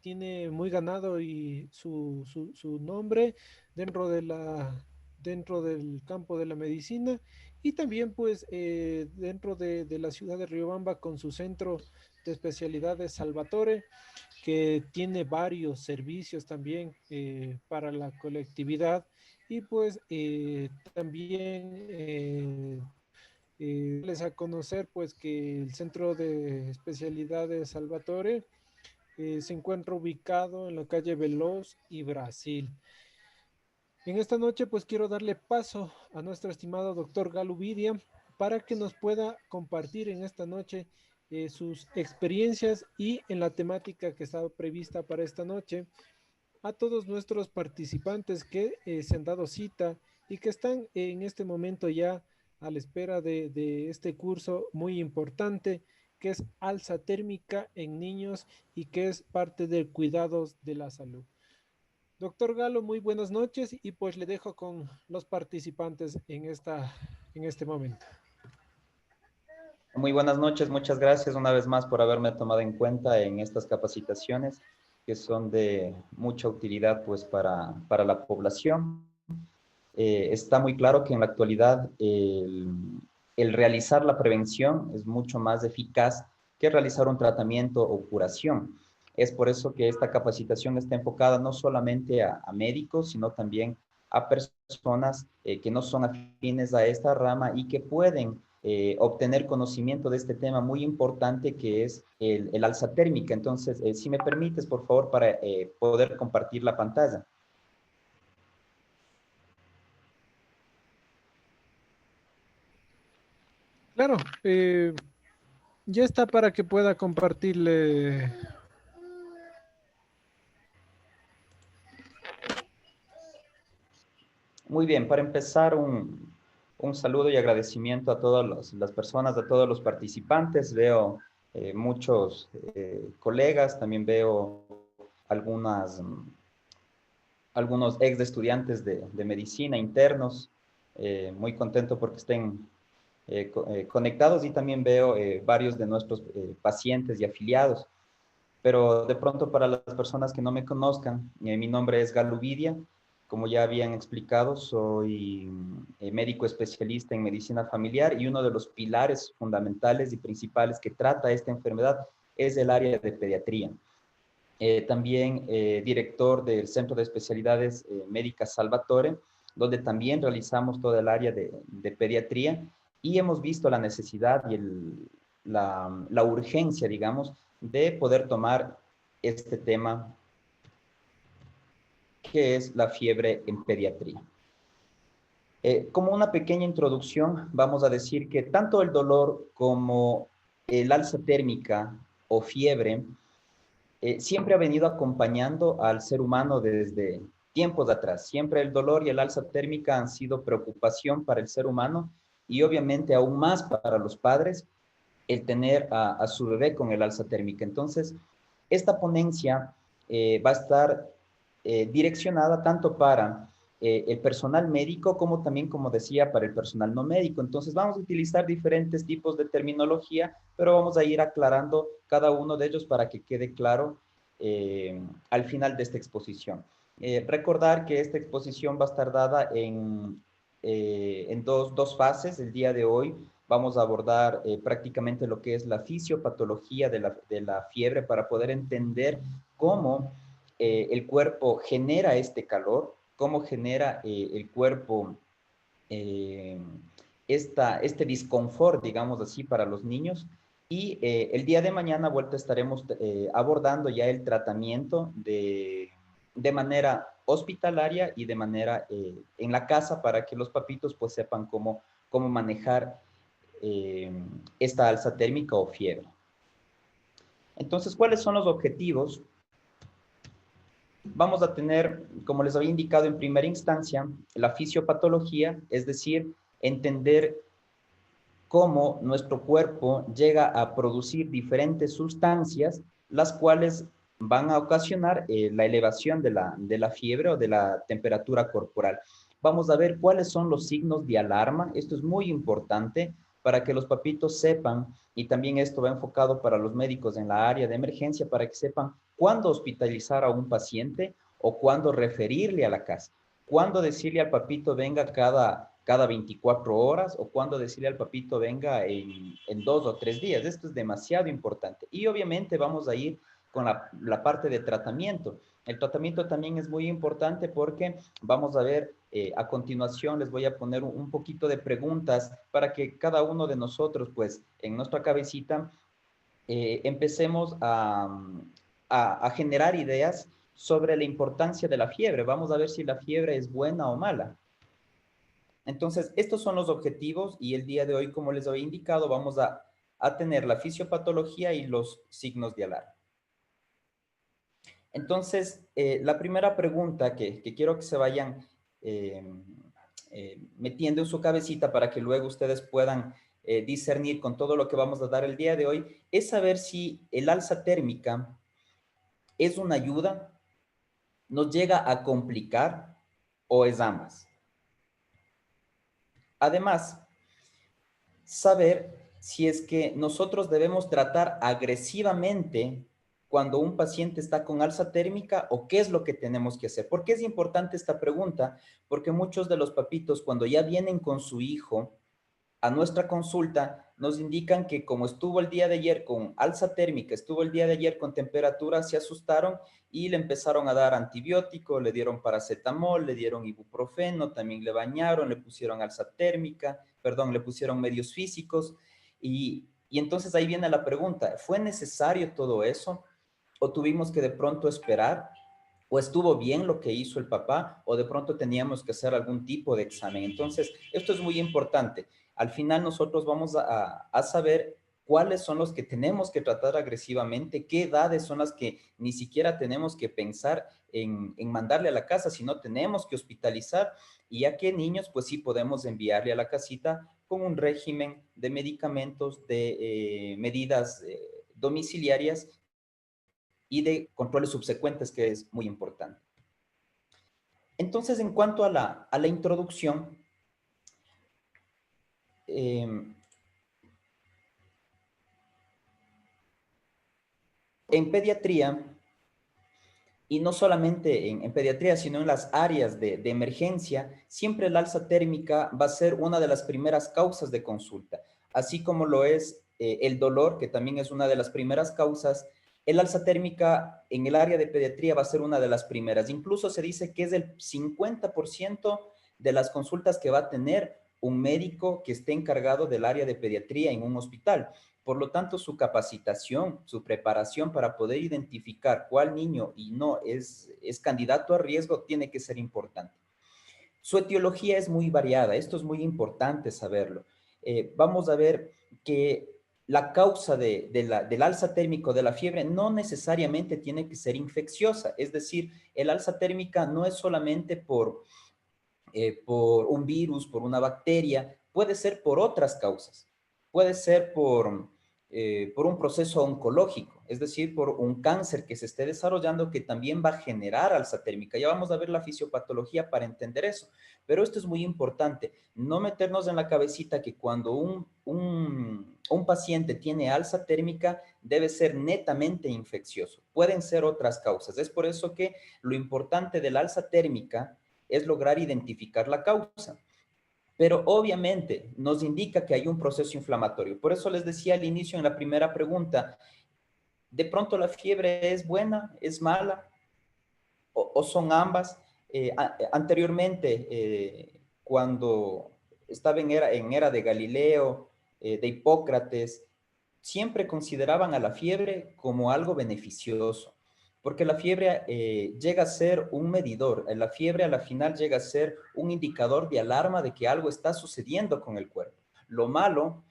tiene muy ganado y su nombre dentro dentro del campo de la medicina y también pues dentro de la ciudad de Riobamba con su centro de especialidades Salvatore, que tiene varios servicios también para la colectividad y pues también les a conocer pues que el centro de especialidades Salvatore se encuentra ubicado en la calle Veloz y Brasil. En esta noche, pues quiero darle paso a nuestro estimado doctor Galo Vidia para que nos pueda compartir en esta noche sus experiencias y en la temática que estaba prevista para esta noche a todos nuestros participantes que se han dado cita y que están en este momento ya a la espera de este curso muy importante que es alza térmica en niños y que es parte del cuidados de la salud. Doctor Galo, muy buenas noches y pues le dejo con los participantes en este momento. Muy buenas noches, muchas gracias una vez más por haberme tomado en cuenta en estas capacitaciones que son de mucha utilidad pues para la población. Está muy claro que en la actualidad el realizar la prevención es mucho más eficaz que realizar un tratamiento o curación. Es por eso que esta capacitación está enfocada no solamente a médicos, sino también a personas que no son afines a esta rama y que pueden obtener conocimiento de este tema muy importante que es el alza térmica. Entonces, si me permites, por favor, para poder compartir la pantalla. Claro, ya está para que pueda compartirle. Muy bien, para empezar, un saludo y agradecimiento a todas las personas, a todos los participantes. Veo muchos colegas, también veo algunas, algunos ex estudiantes de medicina internos. Muy contento porque estén conectados y también veo varios de nuestros pacientes y afiliados. Pero de pronto para las personas que no me conozcan, mi nombre es Galo Vidia. Como ya habían explicado, soy médico especialista en medicina familiar y uno de los pilares fundamentales y principales que trata esta enfermedad es el área de pediatría. También director del Centro de Especialidades Médicas Salvatore, donde también realizamos todo el área de pediatría y hemos visto la necesidad y la urgencia, digamos, de poder tomar este tema que es la fiebre en pediatría. Como una pequeña introducción, vamos a decir que tanto el dolor como el alza térmica o fiebre siempre ha venido acompañando al ser humano desde tiempos atrás. Siempre el dolor y el alza térmica han sido preocupación para el ser humano y obviamente aún más para los padres el tener a su bebé con el alza térmica. Entonces, esta ponencia va a estar direccionada tanto para el personal médico como también, como decía, para el personal no médico. Entonces, vamos a utilizar diferentes tipos de terminología, pero vamos a ir aclarando cada uno de ellos para que quede claro al final de esta exposición. Recordar que esta exposición va a estar dada en dos fases. El día de hoy vamos a abordar prácticamente lo que es la fisiopatología de la fiebre para poder entender cómo el cuerpo genera este calor, cómo genera el cuerpo eh, este disconfort, digamos así, para los niños. Y el día de mañana, vuelta, estaremos abordando ya el tratamiento de manera hospitalaria y de manera en la casa para que los papitos pues sepan cómo manejar eh, esta alza térmica o fiebre. Entonces, ¿cuáles son los objetivos? Vamos a tener, como les había indicado en primera instancia, la fisiopatología, es decir, entender cómo nuestro cuerpo llega a producir diferentes sustancias, las cuales van a ocasionar la elevación de la fiebre o de la temperatura corporal. Vamos a ver cuáles son los signos de alarma. Esto es muy importante para que los papitos sepan, y también esto va enfocado para los médicos en la área de emergencia, para que sepan cuándo hospitalizar a un paciente o cuándo referirle a la casa. Cuándo decirle al papito venga cada 24 horas o cuándo decirle al papito venga en 2 o 3 días. Esto es demasiado importante. Y obviamente vamos a ir con la parte de tratamiento. El tratamiento también es muy importante porque vamos a ver a continuación, les voy a poner un poquito de preguntas para que cada uno de nosotros, pues, en nuestra cabecita, empecemos a generar ideas sobre la importancia de la fiebre. Vamos a ver si la fiebre es buena o mala. Entonces, estos son los objetivos y el día de hoy, como les había indicado, vamos a tener la fisiopatología y los signos de alarma. Entonces, la primera pregunta que quiero que se vayan metiendo en su cabecita para que luego ustedes puedan discernir con todo lo que vamos a dar el día de hoy, es saber si el alza térmica es una ayuda, nos llega a complicar o es ambas. Además, saber si es que nosotros debemos tratar agresivamente cuando un paciente está con alza térmica o qué es lo que tenemos que hacer. ¿Por qué es importante esta pregunta? Porque muchos de los papitos cuando ya vienen con su hijo a nuestra consulta nos indican que como estuvo el día de ayer con alza térmica, estuvo el día de ayer con temperatura, se asustaron y le empezaron a dar antibiótico, le dieron paracetamol, le dieron ibuprofeno, también le bañaron, le pusieron alza térmica, perdón, le pusieron medios físicos y entonces ahí viene la pregunta, ¿fue necesario todo eso o tuvimos que de pronto esperar? ¿O estuvo bien lo que hizo el papá? ¿O de pronto teníamos que hacer algún tipo de examen? Entonces, esto es muy importante. Al final nosotros vamos a saber cuáles son los que tenemos que tratar agresivamente, qué edades son las que ni siquiera tenemos que pensar en mandarle a la casa, sino tenemos que hospitalizar y a qué niños pues sí podemos enviarle a la casita con un régimen de medicamentos, de medidas domiciliarias y de controles subsecuentes, que es muy importante. Entonces, en cuanto a la introducción, eh, en pediatría, y no solamente en pediatría, sino en las áreas de emergencia, siempre el alza térmica va a ser una de las primeras causas de consulta, así como lo es el dolor, que también es una de las primeras causas. El alza térmica en el área de pediatría va a ser una de las primeras. Incluso se dice que es el 50% de las consultas que va a tener un médico que esté encargado del área de pediatría en un hospital. Por lo tanto, su capacitación, su preparación para poder identificar cuál niño y no es candidato a riesgo tiene que ser importante. Su etiología es muy variada, esto es muy importante saberlo. Vamos a ver que la causa del alza térmico de la fiebre no necesariamente tiene que ser infecciosa, es decir, el alza térmica no es solamente por un virus, por una bacteria, puede ser por otras causas, puede ser por un proceso oncológico, es decir, por un cáncer que se esté desarrollando que también va a generar alza térmica. Ya vamos a ver la fisiopatología para entender eso, pero esto es muy importante, no meternos en la cabecita que cuando un paciente tiene alza térmica debe ser netamente infeccioso, pueden ser otras causas. Es por eso que lo importante del alza térmica es lograr identificar la causa. Pero obviamente nos indica que hay un proceso inflamatorio. Por eso les decía al inicio en la primera pregunta, de pronto la fiebre es buena, es mala o son ambas. Anteriormente, cuando estaba en era de Galileo, de Hipócrates, siempre consideraban a la fiebre como algo beneficioso, porque la fiebre llega a ser un medidor, la fiebre a la final llega a ser un indicador de alarma de que algo está sucediendo con el cuerpo. Lo malo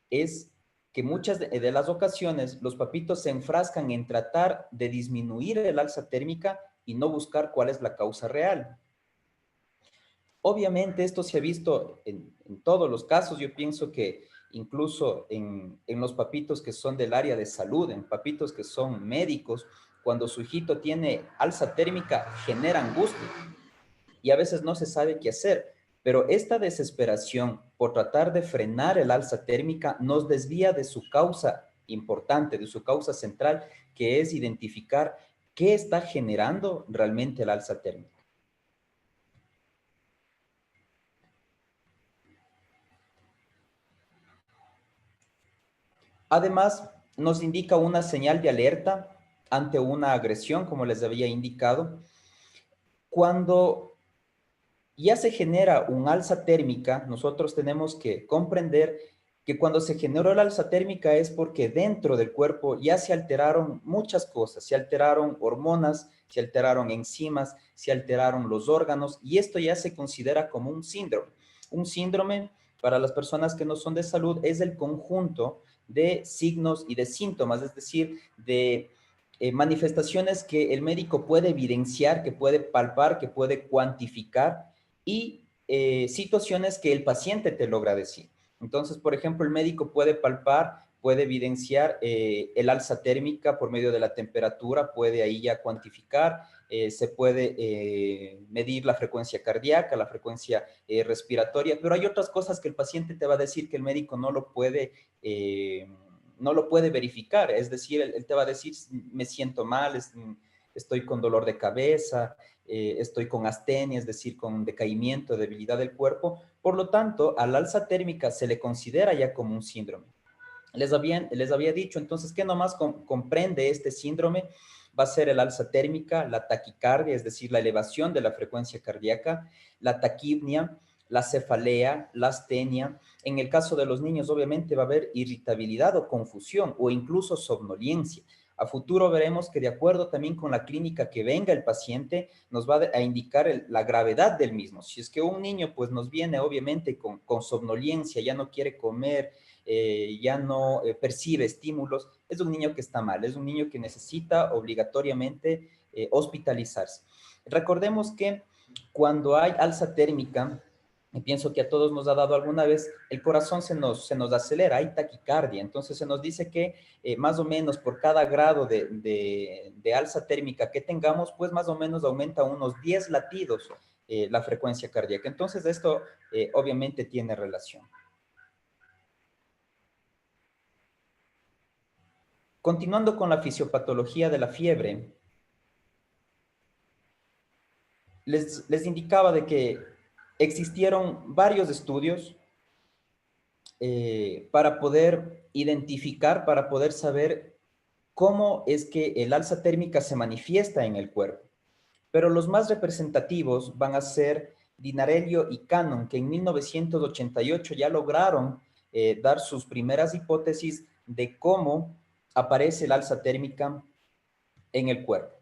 es que muchas de las ocasiones los papitos se enfrascan en tratar de disminuir el alza térmica y no buscar cuál es la causa real. Obviamente esto se ha visto en todos los casos. Yo pienso que incluso en los papitos que son del área de salud, en papitos que son médicos, cuando su hijito tiene alza térmica, genera angustia y a veces no se sabe qué hacer. Pero esta desesperación por tratar de frenar el alza térmica nos desvía de su causa importante, de su causa central, que es identificar qué está generando realmente el alza térmica. Además, nos indica una señal de alerta ante una agresión, como les había indicado. Cuando ya se genera un alza térmica, nosotros tenemos que comprender que cuando se generó el alza térmica es porque dentro del cuerpo ya se alteraron muchas cosas, se alteraron hormonas, se alteraron enzimas, se alteraron los órganos, y esto ya se considera como un síndrome. Un síndrome, para las personas que no son de salud, es el conjunto de signos y de síntomas, es decir, de manifestaciones que el médico puede evidenciar, que puede palpar, que puede cuantificar, y situaciones que el paciente te logra decir. Entonces, por ejemplo, el médico puede palpar, puede evidenciar el alza térmica por medio de la temperatura, puede ahí ya cuantificar, se puede medir la frecuencia cardíaca, la frecuencia respiratoria, pero hay otras cosas que el paciente te va a decir que el médico no lo puede verificar. Es decir, él te va a decir, me siento mal, estoy con dolor de cabeza, estoy con astenia, es decir, con decaimiento, debilidad del cuerpo. Por lo tanto, al alza térmica se le considera ya como un síndrome. Les había dicho, entonces, ¿qué nomás comprende este síndrome? Va a ser el alza térmica, la taquicardia, es decir, la elevación de la frecuencia cardíaca, la taquipnia, la cefalea, la astenia. En el caso de los niños, obviamente, va a haber irritabilidad o confusión o incluso somnolencia. A futuro veremos que de acuerdo también con la clínica que venga el paciente, nos va a indicar la gravedad del mismo. Si es que un niño pues nos viene obviamente con somnolencia, ya no quiere comer, ya no percibe estímulos, es un niño que está mal, es un niño que necesita obligatoriamente hospitalizarse. Recordemos que cuando hay alza térmica, y pienso que a todos nos ha dado alguna vez, el corazón se nos acelera, hay taquicardia. Entonces se nos dice que más o menos por cada grado de alza térmica que tengamos, pues más o menos aumenta unos 10 latidos la frecuencia cardíaca. Entonces esto obviamente tiene relación. Continuando con la fisiopatología de la fiebre, les indicaba de que existieron varios estudios para poder identificar, para poder saber cómo es que el alza térmica se manifiesta en el cuerpo. Pero los más representativos van a ser Dinarello y Cannon, que en 1988 ya lograron dar sus primeras hipótesis de cómo aparece el alza térmica en el cuerpo.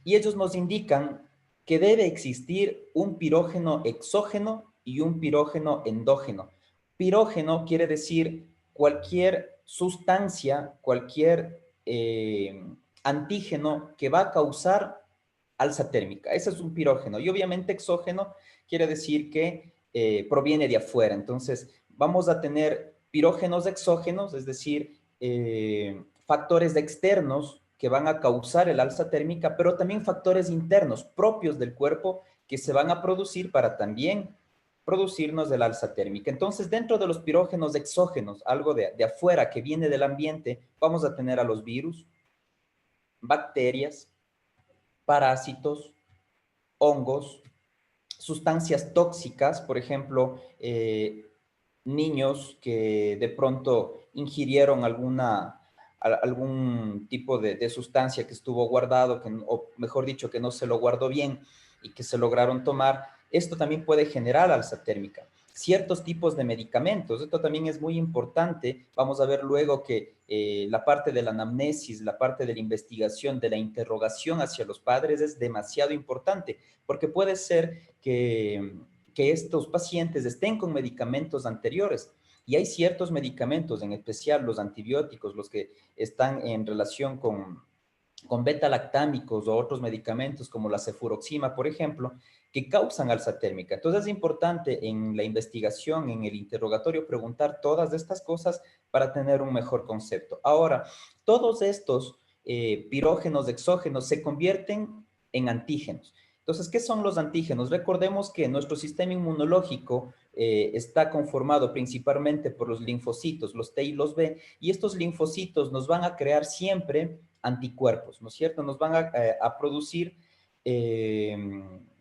Y ellos nos indican que debe existir un pirógeno exógeno y un pirógeno endógeno. Pirógeno quiere decir cualquier sustancia, cualquier antígeno que va a causar alza térmica. Ese es un pirógeno. Y obviamente exógeno quiere decir que proviene de afuera. Entonces, vamos a tener pirógenos exógenos, es decir, factores externos que van a causar el alza térmica, pero también factores internos propios del cuerpo que se van a producir para también producirnos el alza térmica. Entonces, dentro de los pirógenos exógenos, algo de afuera que viene del ambiente, vamos a tener a los virus, bacterias, parásitos, hongos, sustancias tóxicas, por ejemplo, niños que de pronto ingirieron algún tipo de sustancia que estuvo guardado, o mejor dicho, que no se lo guardó bien y que se lograron tomar, esto también puede generar alza térmica. Ciertos tipos de medicamentos, esto también es muy importante. Vamos a ver luego que la parte de la anamnesis, la parte de la investigación, de la interrogación hacia los padres es demasiado importante, porque puede ser que estos pacientes estén con medicamentos anteriores. Y hay ciertos medicamentos, en especial los antibióticos, los que están en relación con beta-lactámicos o otros medicamentos como la cefuroxima, por ejemplo, que causan alza térmica. Entonces es importante en la investigación, en el interrogatorio, preguntar todas estas cosas para tener un mejor concepto. Ahora, todos estos pirógenos exógenos se convierten en antígenos. Entonces, ¿qué son los antígenos? Recordemos que nuestro sistema inmunológico está conformado principalmente por los linfocitos, los T y los B, y estos linfocitos nos van a crear siempre anticuerpos, ¿no es cierto? Nos van a producir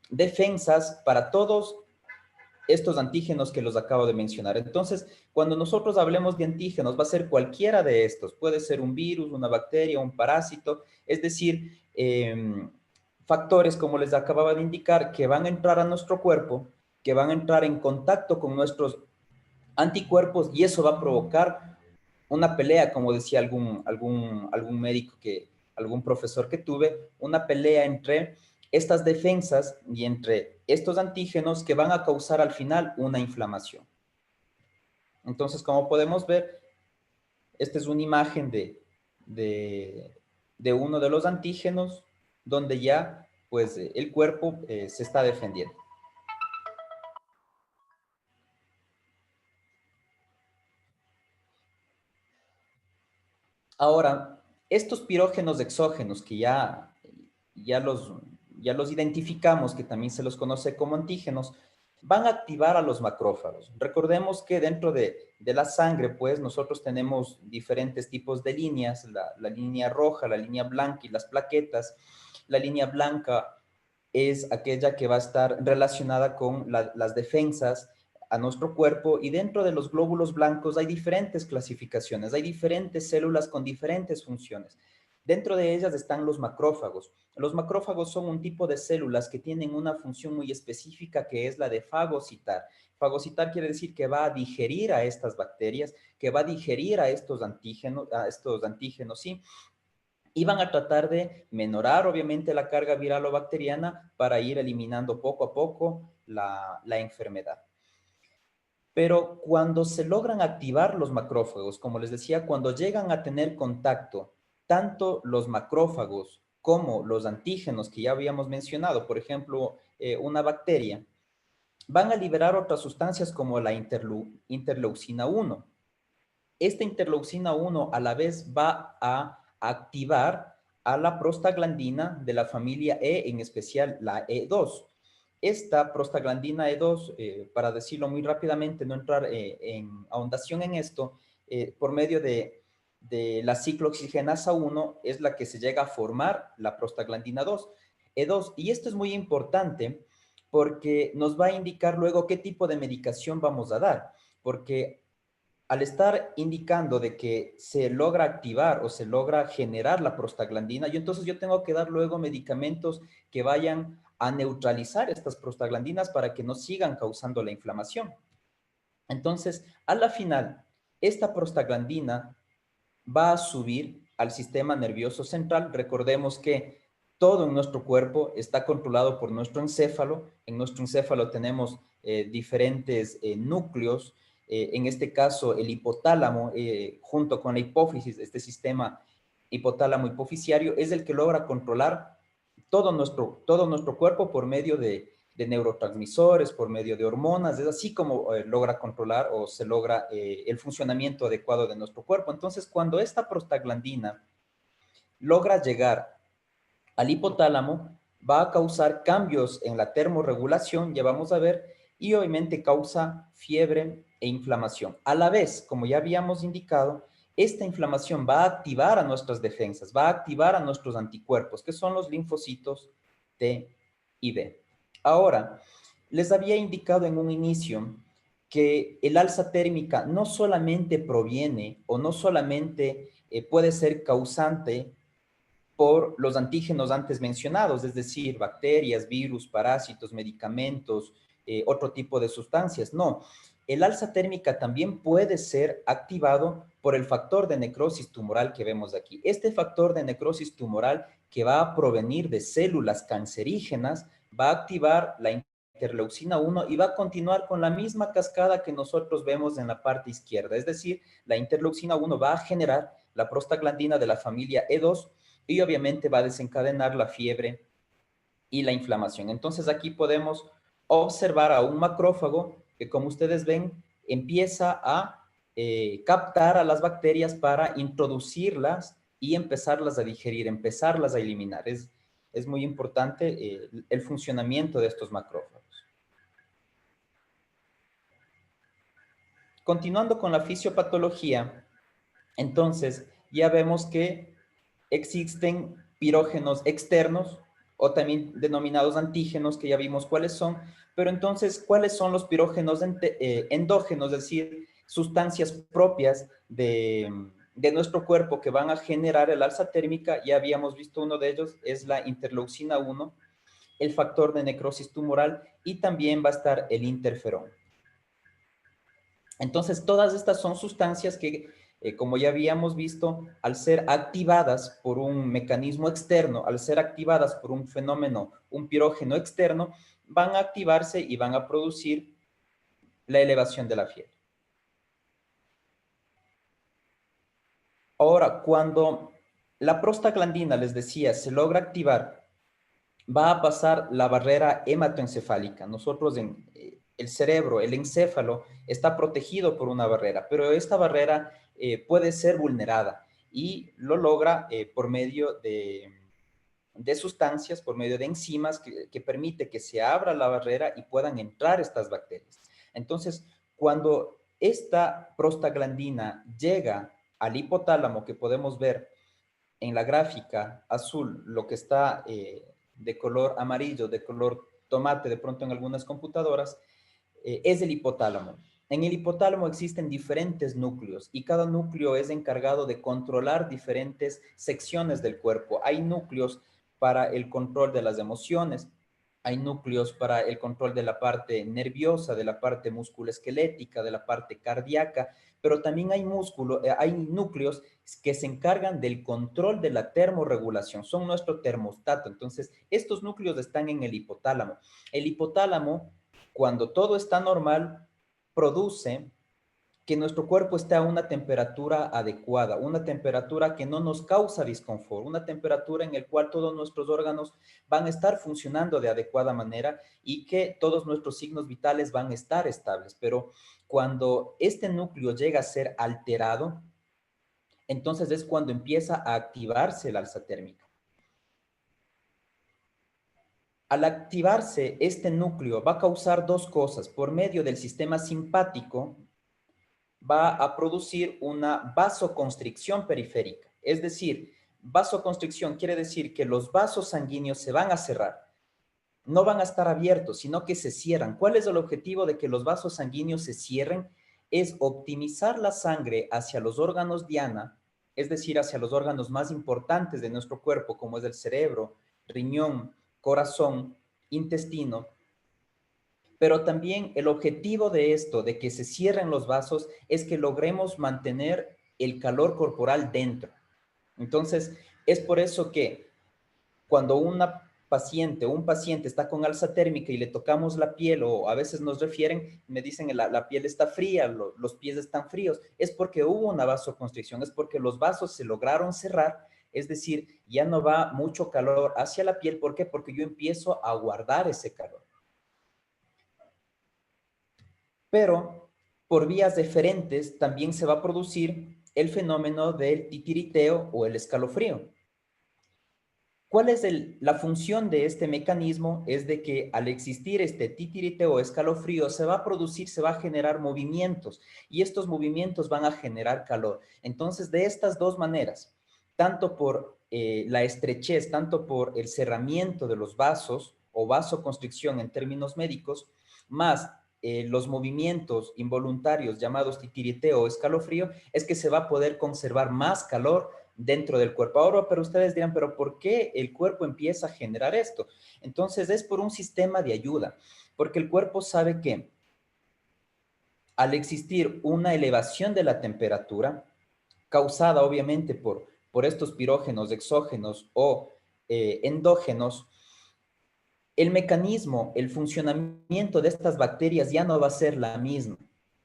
defensas para todos estos antígenos que los acabo de mencionar. Entonces, cuando nosotros hablemos de antígenos, va a ser cualquiera de estos. Puede ser un virus, una bacteria, un parásito, es decir, factores, como les acababa de indicar, que van a entrar a nuestro cuerpo, que van a entrar en contacto con nuestros anticuerpos y eso va a provocar una pelea, como decía algún médico algún profesor que tuve, una pelea entre estas defensas y entre estos antígenos que van a causar al final una inflamación. Entonces, como podemos ver, esta es una imagen de uno de los antígenos donde ya pues el cuerpo se está defendiendo. Ahora, estos pirógenos exógenos que ya los, ya los identificamos, que también se los conoce como antígenos, van a activar a los macrófagos. Recordemos que dentro de la sangre, pues, nosotros tenemos diferentes tipos de líneas, la línea roja, la línea blanca y las plaquetas. La línea blanca es aquella que va a estar relacionada con las defensas a nuestro cuerpo y dentro de los glóbulos blancos hay diferentes clasificaciones, hay diferentes células con diferentes funciones. Dentro de ellas están los macrófagos. Los macrófagos son un tipo de células que tienen una función muy específica que es la de fagocitar. Fagocitar quiere decir que va a digerir a estas bacterias, que va a digerir a estos antígenos, ¿sí? Y van a tratar de menorar, obviamente, la carga viral o bacteriana para ir eliminando poco a poco la enfermedad. Pero cuando se logran activar los macrófagos, como les decía, cuando llegan a tener contacto tanto los macrófagos como los antígenos que ya habíamos mencionado, por ejemplo, una bacteria, van a liberar otras sustancias como la interleucina 1. Esta interleucina 1 a la vez va a activar a la prostaglandina de la familia E, en especial la E2. Esta prostaglandina E2, para decirlo muy rápidamente, no entrar en ahondación en esto, por medio de la ciclooxigenasa 1 es la que se llega a formar la prostaglandina 2, E2. Y esto es muy importante porque nos va a indicar luego qué tipo de medicación vamos a dar, porque al estar indicando de que se logra activar o se logra generar la prostaglandina, entonces yo tengo que dar luego medicamentos que vayan a neutralizar estas prostaglandinas para que no sigan causando la inflamación. Entonces, a la final, esta prostaglandina va a subir al sistema nervioso central. Recordemos que todo en nuestro cuerpo está controlado por nuestro encéfalo. En nuestro encéfalo tenemos diferentes núcleos. En este caso, el hipotálamo, junto con la hipófisis, este sistema hipotálamo hipofisiario, es el que logra controlar todo nuestro cuerpo por medio de neurotransmisores, por medio de hormonas, es así como logra controlar o se logra el funcionamiento adecuado de nuestro cuerpo. Entonces, cuando esta prostaglandina logra llegar al hipotálamo, va a causar cambios en la termorregulación, ya vamos a ver, y obviamente causa fiebre e inflamación. A la vez, como ya habíamos indicado, esta inflamación va a activar a nuestras defensas, va a activar a nuestros anticuerpos, que son los linfocitos T y B. Ahora, les había indicado en un inicio que el alza térmica no solamente proviene o no solamente puede ser causante por los antígenos antes mencionados, es decir, bacterias, virus, parásitos, medicamentos, otro tipo de sustancias. No, el alza térmica también puede ser activado por el factor de necrosis tumoral que vemos aquí. Este factor de necrosis tumoral que va a provenir de células cancerígenas va a activar la interleucina 1 y va a continuar con la misma cascada que nosotros vemos en la parte izquierda. Es decir, la interleucina 1 va a generar la prostaglandina de la familia E2 y obviamente va a desencadenar la fiebre y la inflamación. Entonces aquí podemos observar a un macrófago que, como ustedes ven, empieza a captar a las bacterias para introducirlas y empezarlas a digerir, empezarlas a eliminar. Es muy importante el funcionamiento de estos macrófagos. Continuando con la fisiopatología, entonces ya vemos que existen pirógenos externos o también denominados antígenos, que ya vimos cuáles son, pero entonces, ¿cuáles son los pirógenos endógenos, es decir, sustancias propias de nuestro cuerpo que van a generar el alza térmica? Ya habíamos visto uno de ellos, es la interleucina 1, el factor de necrosis tumoral y también va a estar el interferón. Entonces, todas estas son sustancias que, como ya habíamos visto, al ser activadas por un mecanismo externo, al ser activadas por un fenómeno, un pirógeno externo, van a activarse y van a producir la elevación de la fiebre. Ahora, cuando la prostaglandina, les decía, se logra activar, va a pasar la barrera hematoencefálica. Nosotros en el cerebro, el encéfalo, está protegido por una barrera, pero esta barrera puede ser vulnerada y lo logra por medio de sustancias, por medio de enzimas que permite que se abra la barrera y puedan entrar estas bacterias. Entonces, cuando esta prostaglandina llega al hipotálamo, que podemos ver en la gráfica azul, lo que está de color amarillo, de color tomate, de pronto en algunas computadoras, es el hipotálamo. En el hipotálamo existen diferentes núcleos y cada núcleo es encargado de controlar diferentes secciones del cuerpo. Hay núcleos para el control de las emociones, hay núcleos para el control de la parte nerviosa, de la parte musculoesquelética, de la parte cardíaca, pero también hay núcleos que se encargan del control de la termorregulación, son nuestro termostato. Entonces, estos núcleos están en el hipotálamo. El hipotálamo, cuando todo está normal, produce que nuestro cuerpo esté a una temperatura adecuada, una temperatura que no nos causa disconfort, una temperatura en la cual todos nuestros órganos van a estar funcionando de adecuada manera y que todos nuestros signos vitales van a estar estables. Pero cuando este núcleo llega a ser alterado, entonces es cuando empieza a activarse el alza térmica. Al activarse este núcleo va a causar dos cosas. Por medio del sistema simpático va a producir una vasoconstricción periférica. Es decir, vasoconstricción quiere decir que los vasos sanguíneos se van a cerrar. No van a estar abiertos, sino que se cierran. ¿Cuál es el objetivo de que los vasos sanguíneos se cierren? Es optimizar la sangre hacia los órganos diana, es decir, hacia los órganos más importantes de nuestro cuerpo, como es el cerebro, riñón, corazón, intestino. Pero también el objetivo de esto, de que se cierren los vasos, es que logremos mantener el calor corporal dentro. Entonces, es por eso que cuando una paciente o un paciente está con alza térmica y le tocamos la piel, o a veces nos refieren, me dicen la piel está fría, los pies están fríos, es porque hubo una vasoconstricción, es porque los vasos se lograron cerrar, es decir, ya no va mucho calor hacia la piel. ¿Por qué? Porque yo empiezo a guardar ese calor. Pero por vías diferentes también se va a producir el fenómeno del titiriteo o el escalofrío. ¿Cuál es la función de este mecanismo? Es de que al existir este titiriteo o escalofrío se va a producir, se va a generar movimientos y estos movimientos van a generar calor. Entonces, de estas dos maneras, tanto por la estrechez, tanto por el cerramiento de los vasos o vasoconstricción en términos médicos, más los movimientos involuntarios llamados titiriteo o escalofrío, es que se va a poder conservar más calor dentro del cuerpo. Ahora, pero ustedes dirán, pero ¿por qué el cuerpo empieza a generar esto? Entonces es por un sistema de ayuda, porque el cuerpo sabe que al existir una elevación de la temperatura, causada obviamente por estos pirógenos exógenos o endógenos, el mecanismo, el funcionamiento de estas bacterias ya no va a ser la misma.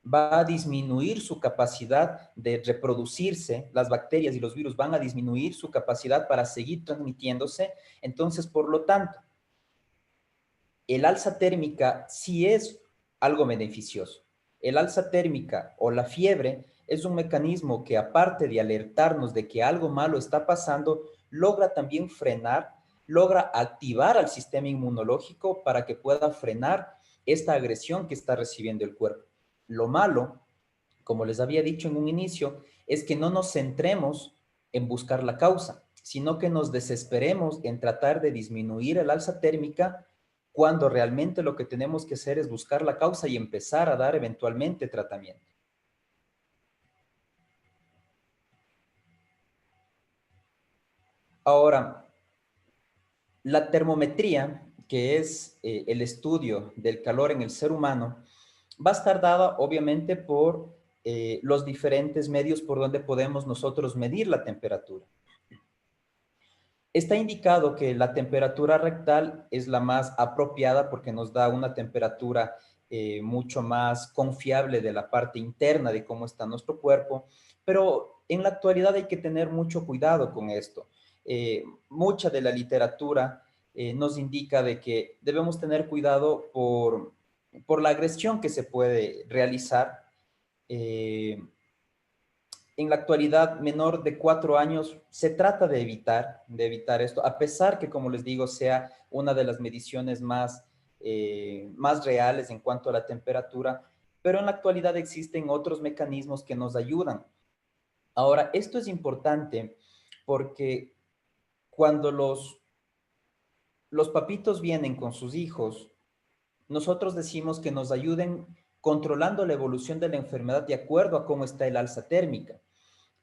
Va a disminuir su capacidad de reproducirse, las bacterias y los virus van a disminuir su capacidad para seguir transmitiéndose. Entonces, por lo tanto, el alza térmica sí es algo beneficioso. El alza térmica o la fiebre es un mecanismo que, aparte de alertarnos de que algo malo está pasando, logra también frenar, logra activar al sistema inmunológico para que pueda frenar esta agresión que está recibiendo el cuerpo. Lo malo, como les había dicho en un inicio, es que no nos centremos en buscar la causa, sino que nos desesperemos en tratar de disminuir el alza térmica cuando realmente lo que tenemos que hacer es buscar la causa y empezar a dar eventualmente tratamiento. Ahora, la termometría, que es el estudio del calor en el ser humano, va a estar dada obviamente por los diferentes medios por donde podemos nosotros medir la temperatura. Está indicado que la temperatura rectal es la más apropiada porque nos da una temperatura mucho más confiable de la parte interna de cómo está nuestro cuerpo, pero en la actualidad hay que tener mucho cuidado con esto. Mucha de la literatura nos indica de que debemos tener cuidado por la agresión que se puede realizar. En la actualidad, menor de 4 años, se trata de evitar esto, a pesar que, como les digo, sea una de las mediciones más reales en cuanto a la temperatura, pero en la actualidad existen otros mecanismos que nos ayudan. Ahora, esto es importante porque cuando los papitos vienen con sus hijos, nosotros decimos que nos ayuden controlando la evolución de la enfermedad de acuerdo a cómo está el alza térmica.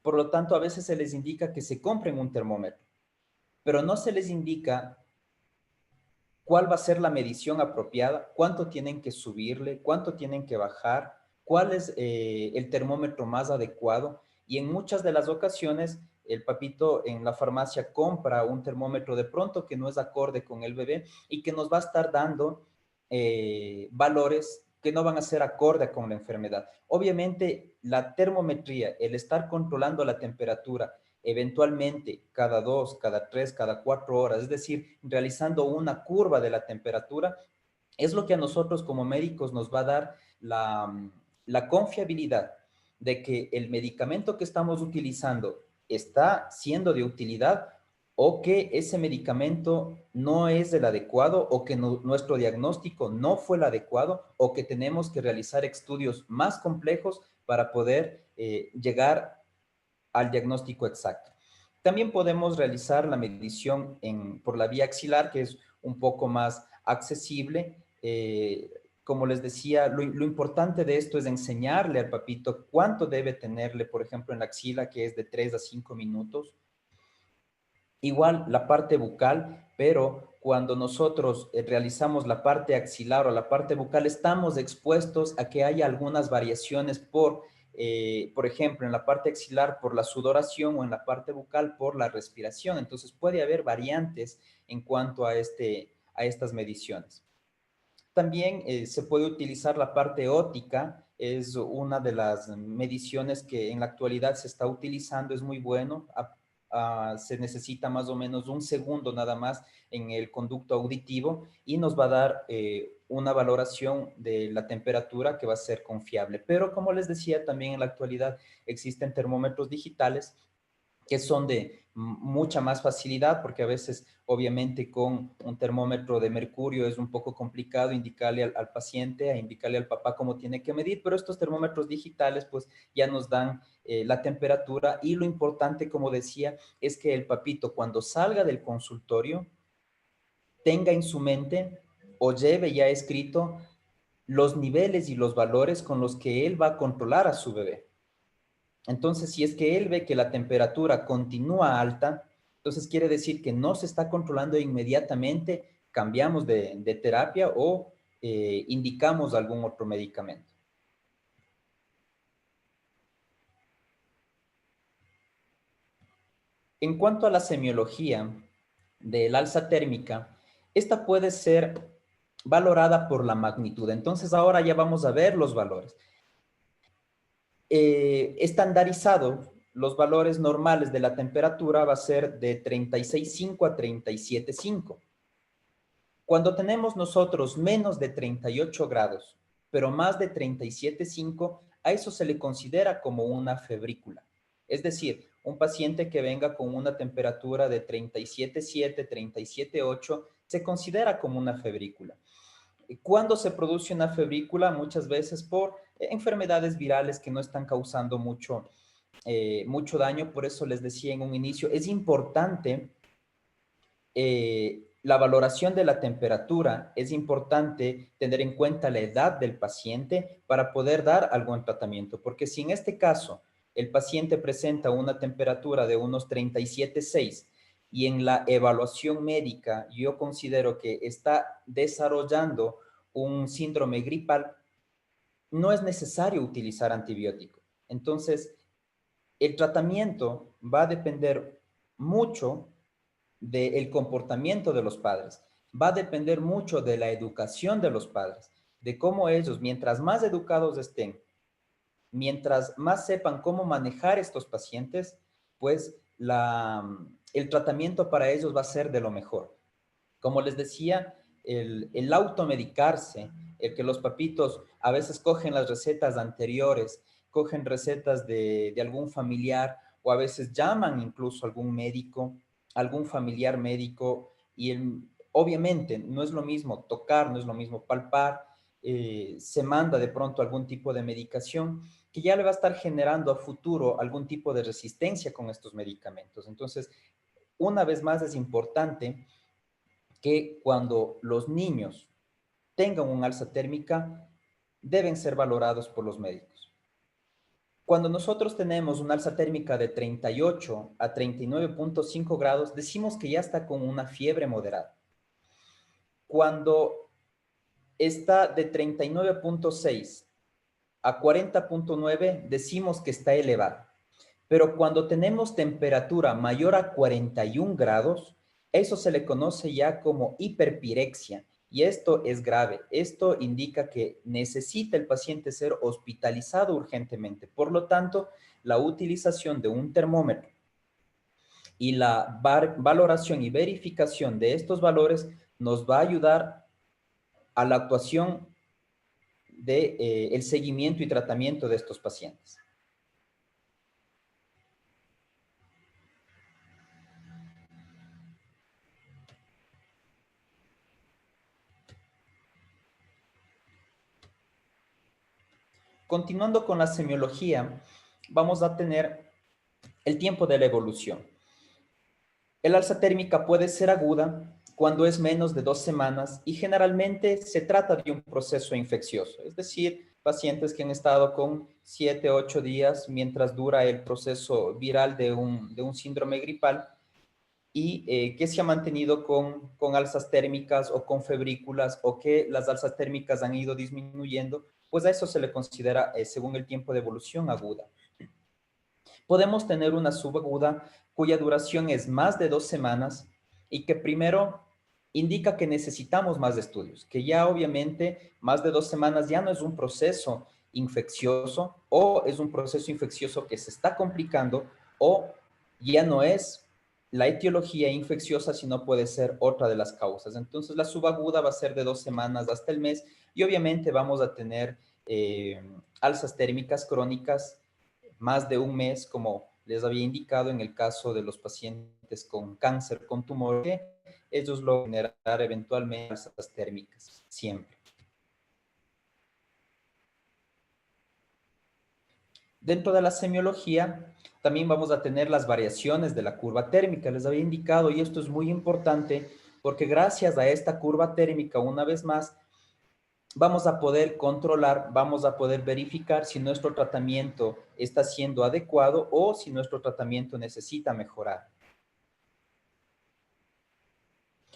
Por lo tanto, a veces se les indica que se compren un termómetro, pero no se les indica cuál va a ser la medición apropiada, cuánto tienen que subirle, cuánto tienen que bajar, cuál es el termómetro más adecuado. Y en muchas de las ocasiones, el papito en la farmacia compra un termómetro de pronto que no es acorde con el bebé y que nos va a estar dando valores que no van a ser acorde con la enfermedad. Obviamente, la termometría, el estar controlando la temperatura, eventualmente cada 2, cada 3, cada 4 horas, es decir, realizando una curva de la temperatura, es lo que a nosotros como médicos nos va a dar la confiabilidad de que el medicamento que estamos utilizando está siendo de utilidad o que ese medicamento no es el adecuado o que nuestro diagnóstico no fue el adecuado o que tenemos que realizar estudios más complejos para poder llegar al diagnóstico exacto. También podemos realizar la medición por la vía axilar, que es un poco más accesible. Como les decía, lo importante de esto es enseñarle al papito cuánto debe tenerle, por ejemplo, en la axila, que es de 3 a 5 minutos. Igual la parte bucal, pero cuando nosotros realizamos la parte axilar o la parte bucal, estamos expuestos a que haya algunas variaciones por ejemplo, en la parte axilar por la sudoración o en la parte bucal por la respiración. Entonces puede haber variantes en cuanto a estas mediciones. También se puede utilizar la parte óptica, es una de las mediciones que en la actualidad se está utilizando, es muy bueno. Se necesita más o menos un segundo nada más en el conducto auditivo y nos va a dar una valoración de la temperatura que va a ser confiable. Pero como les decía, también en la actualidad existen termómetros digitales que son de mucha más facilidad, porque a veces, obviamente, con un termómetro de mercurio es un poco complicado indicarle al paciente, a indicarle al papá cómo tiene que medir, pero estos termómetros digitales, pues, ya nos dan la temperatura y lo importante, como decía, es que el papito, cuando salga del consultorio, tenga en su mente o lleve ya escrito los niveles y los valores con los que él va a controlar a su bebé. Entonces, si es que él ve que la temperatura continúa alta, entonces quiere decir que no se está controlando inmediatamente, cambiamos de terapia o indicamos algún otro medicamento. En cuanto a la semiología del alza térmica, esta puede ser valorada por la magnitud. Entonces, ahora ya vamos a ver los valores. Estandarizado, los valores normales de la temperatura va a ser de 36,5 a 37,5. Cuando tenemos nosotros menos de 38 grados, pero más de 37,5, a eso se le considera como una febrícula. Es decir, un paciente que venga con una temperatura de 37,7, 37,8, se considera como una febrícula. ¿Cuándo se produce una febrícula? Muchas veces por enfermedades virales que no están causando mucho daño. Por eso les decía en un inicio, es importante la valoración de la temperatura, es importante tener en cuenta la edad del paciente para poder dar algún tratamiento, porque si en este caso el paciente presenta una temperatura de unos 37,6 y en la evaluación médica yo considero que está desarrollando un síndrome gripal, no es necesario utilizar antibiótico. Entonces, el tratamiento va a depender mucho del comportamiento de los padres, va a depender mucho de la educación de los padres, de cómo ellos, mientras más educados estén, mientras más sepan cómo manejar estos pacientes, pues el tratamiento para ellos va a ser de lo mejor. Como les decía, el automedicarse, el que los papitos a veces cogen las recetas anteriores, cogen recetas de algún familiar o a veces llaman incluso a algún médico, algún familiar médico y obviamente no es lo mismo tocar, no es lo mismo palpar, se manda de pronto algún tipo de medicación que ya le va a estar generando a futuro algún tipo de resistencia con estos medicamentos. Entonces, una vez más es importante que cuando los niños tengan un alza térmica, deben ser valorados por los médicos. Cuando nosotros tenemos una alza térmica de 38 a 39,5 grados, decimos que ya está con una fiebre moderada. Cuando está de 39,6 a 40,9, decimos que está elevada. Pero cuando tenemos temperatura mayor a 41 grados, eso se le conoce ya como hiperpirexia. Y esto es grave. Esto indica que necesita el paciente ser hospitalizado urgentemente. Por lo tanto, la utilización de un termómetro y la valoración y verificación de estos valores nos va a ayudar a la actuación de el seguimiento y tratamiento de estos pacientes. Continuando con la semiología, vamos a tener el tiempo de la evolución. El alza térmica puede ser aguda cuando es menos de 2 semanas y generalmente se trata de un proceso infeccioso, es decir, pacientes que han estado con 7, 8 días mientras dura el proceso viral de un síndrome gripal y que se ha mantenido con alzas térmicas o con febrículas o que las alzas térmicas han ido disminuyendo, pues a eso se le considera, según el tiempo de evolución, aguda. Podemos tener una subaguda cuya duración es más de 2 semanas y que primero indica que necesitamos más estudios, que ya obviamente más de 2 semanas ya no es un proceso infeccioso o es un proceso infeccioso que se está complicando o ya no es la etiología infecciosa, sino puede ser otra de las causas. Entonces la subaguda va a ser de 2 semanas hasta el mes y obviamente vamos a tener alzas térmicas crónicas más de un mes, como les había indicado en el caso de los pacientes con cáncer, con tumor, que ellos lo generar eventualmente alzas térmicas, siempre. Dentro de la semiología, también vamos a tener las variaciones de la curva térmica. Les había indicado, y esto es muy importante, porque gracias a esta curva térmica, una vez más, vamos a poder controlar, vamos a poder verificar si nuestro tratamiento está siendo adecuado o si nuestro tratamiento necesita mejorar.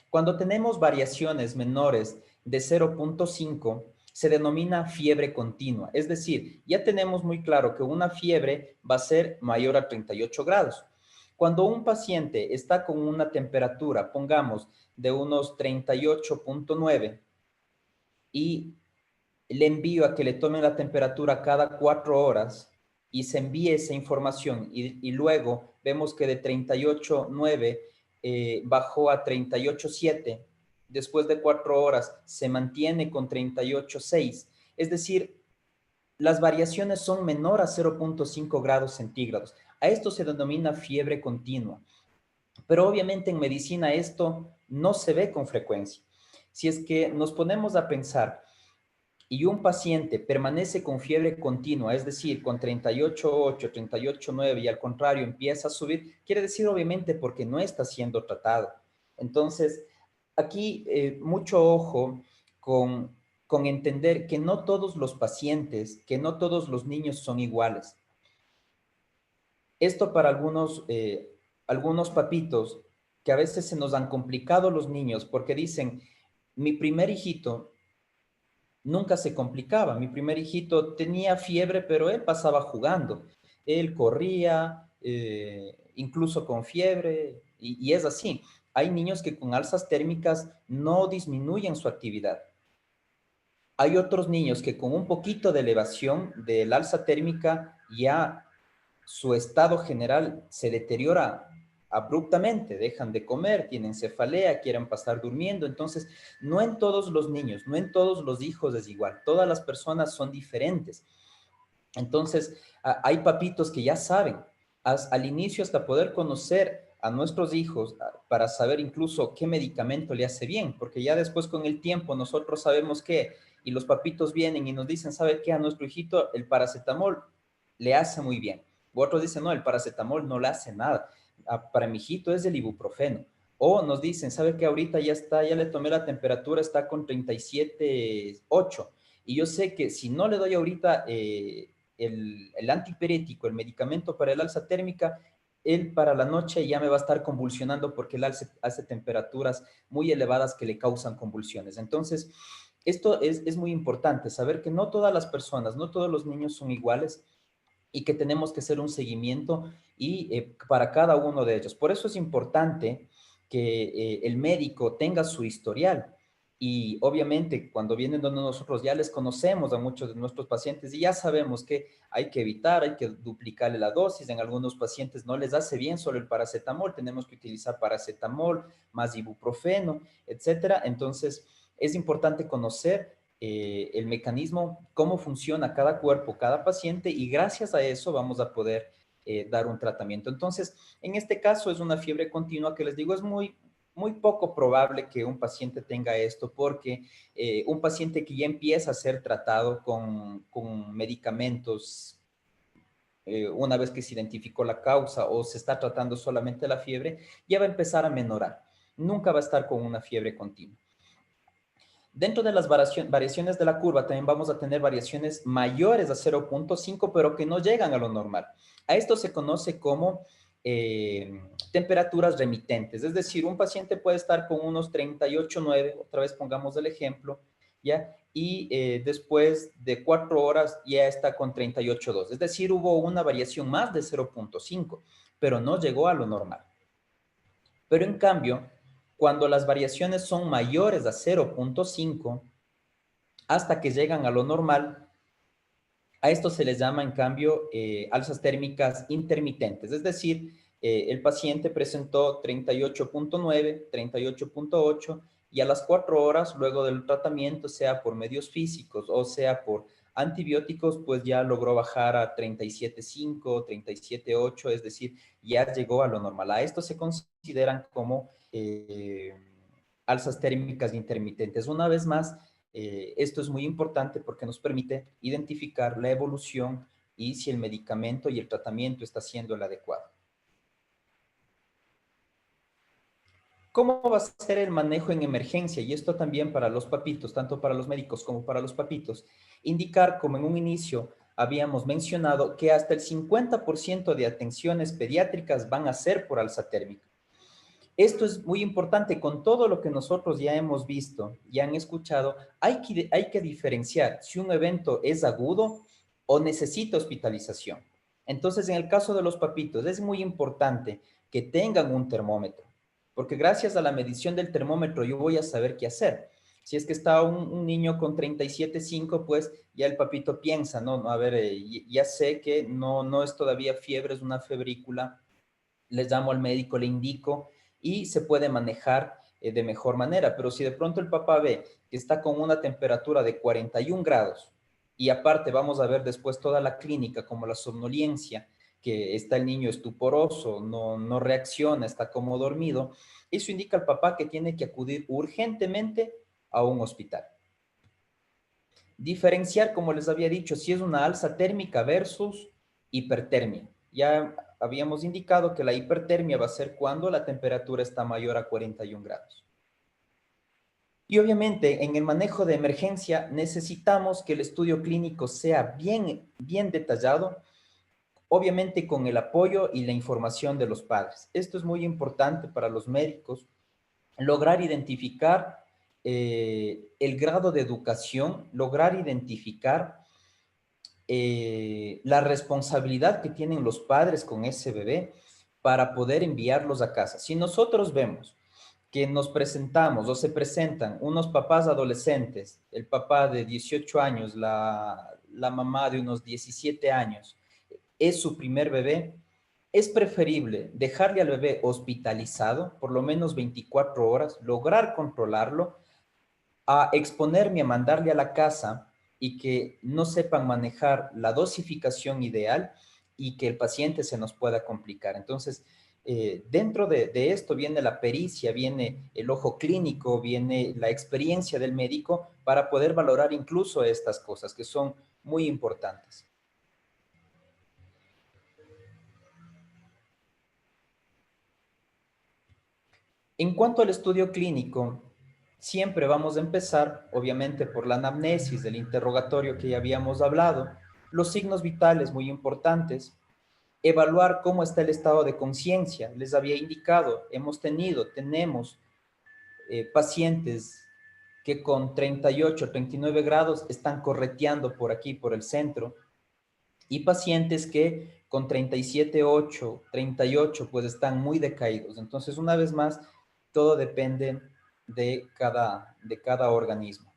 Cuando tenemos variaciones menores de 0,5, se denomina fiebre continua. Es decir, ya tenemos muy claro que una fiebre va a ser mayor a 38 grados. Cuando un paciente está con una temperatura, pongamos, de unos 38,9 y le envío a que le tomen la temperatura cada 4 horas y se envíe esa información y luego vemos que de 38,9 bajó a 38,7, después de 4 horas se mantiene con 38,6, es decir, las variaciones son menor a 0,5 grados centígrados. A esto se denomina fiebre continua. Pero obviamente en medicina esto no se ve con frecuencia. Si es que nos ponemos a pensar y un paciente permanece con fiebre continua, es decir, con 38,8, 38,9 y al contrario empieza a subir, quiere decir obviamente porque no está siendo tratado. Entonces, aquí mucho ojo con entender que no todos los pacientes, que no todos los niños son iguales. Esto para algunos papitos que a veces se nos han complicado los niños porque dicen, mi primer hijito nunca se complicaba. Mi primer hijito tenía fiebre, pero él pasaba jugando. Él corría, incluso con fiebre, y es así. Hay niños que con alzas térmicas no disminuyen su actividad. Hay otros niños que con un poquito de elevación del alza térmica ya su estado general se deteriora abruptamente, dejan de comer, tienen cefalea, quieren pasar durmiendo. Entonces, no en todos los niños, no en todos los hijos es igual, todas las personas son diferentes. Entonces, hay papitos que ya saben, al inicio hasta poder conocer a nuestros hijos para saber incluso qué medicamento le hace bien, porque ya después con el tiempo nosotros sabemos qué, y los papitos vienen y nos dicen, ¿sabe qué? A nuestro hijito el paracetamol le hace muy bien. U otros dicen, no, el paracetamol no le hace nada. Para mi hijito es el ibuprofeno. O nos dicen, ¿sabe qué? Ahorita ya está, ya le tomé la temperatura, está con 37,8. Y yo sé que si no le doy ahorita el antipirético, el medicamento para el alza térmica, él para la noche ya me va a estar convulsionando porque él hace temperaturas muy elevadas que le causan convulsiones. Entonces, esto es muy importante, saber que no todas las personas, no todos los niños son iguales y que tenemos que hacer un seguimiento y para cada uno de ellos. Por eso es importante que el médico tenga su historial. Y obviamente cuando vienen donde nosotros ya les conocemos a muchos de nuestros pacientes y ya sabemos que hay que evitar, hay que duplicarle la dosis. En algunos pacientes no les hace bien solo el paracetamol, tenemos que utilizar paracetamol más ibuprofeno, etcétera. Entonces es importante conocer el mecanismo, cómo funciona cada cuerpo, cada paciente, y gracias a eso vamos a poder dar un tratamiento. Entonces, en este caso es una fiebre continua que les digo, es muy poco probable que un paciente tenga esto porque un paciente que ya empieza a ser tratado con medicamentos, una vez que se identificó la causa o se está tratando solamente la fiebre, ya va a empezar a menorar. Nunca va a estar con una fiebre continua. Dentro de las variaciones de la curva también vamos a tener variaciones mayores a 0,5, pero que no llegan a lo normal. A esto se conoce como temperaturas remitentes, es decir, un paciente puede estar con unos 38,9, otra vez pongamos el ejemplo, ¿ya? Y después de 4 horas ya está con 38,2, es decir, hubo una variación más de 0,5, pero no llegó a lo normal. Pero en cambio, cuando las variaciones son mayores a 0,5 hasta que llegan a lo normal, a esto se les llama en cambio alzas térmicas intermitentes, es decir, el paciente presentó 38,9, 38,8 y a las 4 horas luego del tratamiento, sea por medios físicos o sea por antibióticos, pues ya logró bajar a 37,5, 37,8, es decir, ya llegó a lo normal. A esto se consideran como alzas térmicas intermitentes. Una vez más, esto es muy importante porque nos permite identificar la evolución y si el medicamento y el tratamiento está siendo el adecuado. ¿Cómo va a ser el manejo en emergencia? Y esto también para los papitos, tanto para los médicos como para los papitos. Indicar, como en un inicio habíamos mencionado, que hasta el 50% de atenciones pediátricas van a ser por alza térmica. Esto es muy importante, con todo lo que nosotros ya hemos visto, ya han escuchado, hay que diferenciar si un evento es agudo o necesita hospitalización. Entonces, en el caso de los papitos, es muy importante que tengan un termómetro, porque gracias a la medición del termómetro yo voy a saber qué hacer. Si es que está un niño con 37,5, pues ya el papito piensa, no, a ver, ya sé que no es todavía fiebre, es una febrícula, les llamo al médico, le indico y se puede manejar de mejor manera. Pero si de pronto el papá ve que está con una temperatura de 41 grados y aparte vamos a ver después toda la clínica como la somnolencia, que está el niño estuporoso, no reacciona, está como dormido, eso indica al papá que tiene que acudir urgentemente a un hospital. Diferenciar, como les había dicho, si es una alza térmica versus hipertermia. Ya habíamos indicado que la hipertermia va a ser cuando la temperatura está mayor a 41 grados. Y obviamente en el manejo de emergencia necesitamos que el estudio clínico sea bien detallado, obviamente con el apoyo y la información de los padres. Esto es muy importante para los médicos, lograr identificar el grado de educación, lograr identificar la responsabilidad que tienen los padres con ese bebé para poder enviarlos a casa. Si nosotros vemos que nos presentamos o se presentan unos papás adolescentes, el papá de 18 años, la mamá de unos 17 años, es su primer bebé, es preferible dejarle al bebé hospitalizado por lo menos 24 horas, lograr controlarlo, a exponerme a mandarle a la casa y que no sepan manejar la dosificación ideal y que el paciente se nos pueda complicar. Entonces, dentro de esto viene la pericia, viene el ojo clínico, viene la experiencia del médico para poder valorar incluso estas cosas que son muy importantes. En cuanto al estudio clínico, siempre vamos a empezar, obviamente, por la anamnesis del interrogatorio que ya habíamos hablado, los signos vitales muy importantes, evaluar cómo está el estado de conciencia. Les había indicado, tenemos pacientes que con 38, 39 grados están correteando por aquí, por el centro, y pacientes que con 37,8, 38, pues están muy decaídos. Entonces, una vez más, todo depende de cada organismo.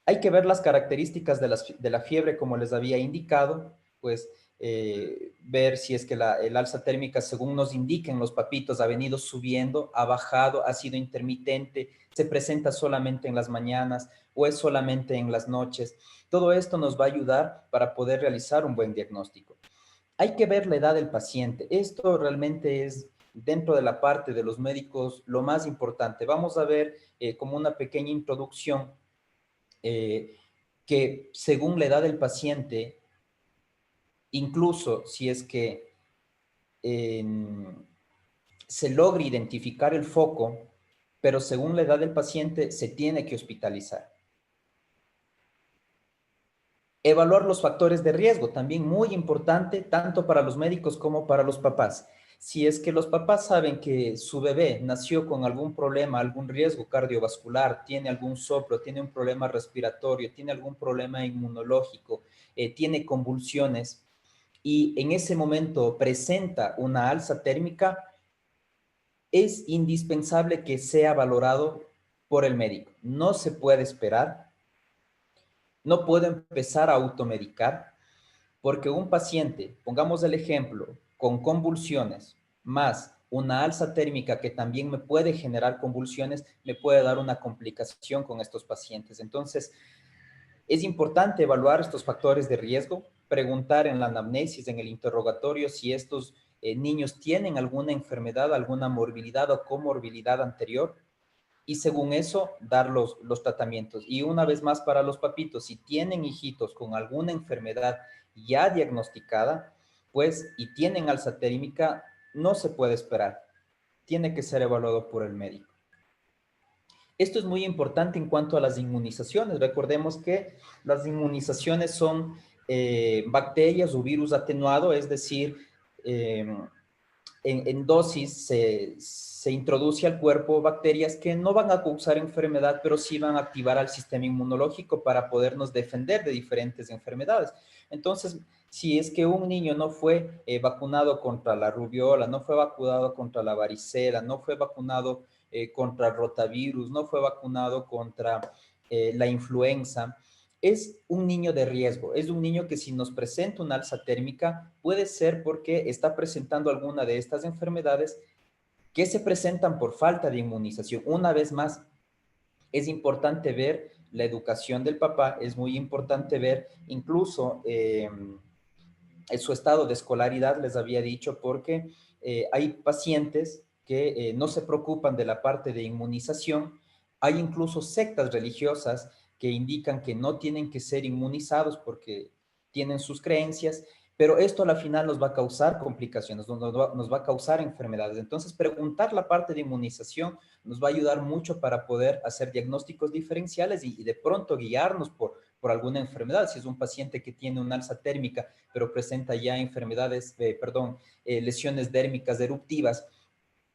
Hay que ver las características de la fiebre, como les había indicado, pues ver si es que el alza térmica, según nos indiquen los papitos, ha venido subiendo, ha bajado, ha sido intermitente, se presenta solamente en las mañanas o es solamente en las noches. Todo esto nos va a ayudar para poder realizar un buen diagnóstico. Hay que ver la edad del paciente. Esto realmente es dentro de la parte de los médicos lo más importante. Vamos a ver como una pequeña introducción eh, que según la edad del paciente, incluso si es que eh, se logra identificar el foco, pero según la edad del paciente se tiene que hospitalizar. Evaluar los factores de riesgo, también muy importante, tanto para los médicos como para los papás. Si es que los papás saben que su bebé nació con algún problema, algún riesgo cardiovascular, tiene algún soplo, tiene un problema respiratorio, tiene algún problema inmunológico, tiene convulsiones y en ese momento presenta una alza térmica, es indispensable que sea valorado por el médico. No se puede esperar, no puedo empezar a automedicar, porque un paciente, pongamos el ejemplo, con convulsiones, más una alza térmica que también me puede generar convulsiones, me puede dar una complicación con estos pacientes. Entonces, es importante evaluar estos factores de riesgo, preguntar en la anamnesis, en el interrogatorio, si estos niños tienen alguna enfermedad, alguna morbilidad o comorbilidad anterior, y según eso dar los tratamientos. Y una vez más para los papitos, si tienen hijitos con alguna enfermedad ya diagnosticada, pues y tienen alza térmica, no se puede esperar. Tiene que ser evaluado por el médico. Esto es muy importante en cuanto a las inmunizaciones. Recordemos que las inmunizaciones son bacterias o virus atenuado, es decir, en dosis se introduce al cuerpo bacterias que no van a causar enfermedad, pero sí van a activar al sistema inmunológico para podernos defender de diferentes enfermedades. Entonces, si es que un niño no fue vacunado contra la rubiola, no fue vacunado contra la varicela, no fue vacunado contra el rotavirus, no fue vacunado contra la influenza, es un niño de riesgo, es un niño que si nos presenta una alza térmica puede ser porque está presentando alguna de estas enfermedades que se presentan por falta de inmunización. Una vez más, es importante ver la educación del papá, es muy importante ver incluso su estado de escolaridad, les había dicho, porque hay pacientes que no se preocupan de la parte de inmunización, hay incluso sectas religiosas que indican que no tienen que ser inmunizados porque tienen sus creencias, pero esto a la final nos va a causar complicaciones, nos va a causar enfermedades. Entonces, preguntar la parte de inmunización nos va a ayudar mucho para poder hacer diagnósticos diferenciales y de pronto guiarnos por alguna enfermedad. Si es un paciente que tiene una alza térmica, pero presenta ya enfermedades, lesiones dérmicas eruptivas,